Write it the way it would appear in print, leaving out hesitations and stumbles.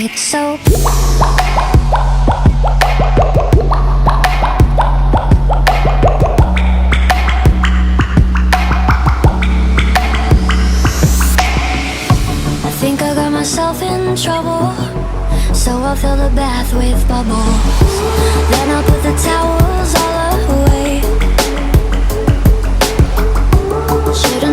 with soap. I think I got myself in trouble, so I'll fill the bath with bubbles. Then I'll put the towels all away. Shouldn't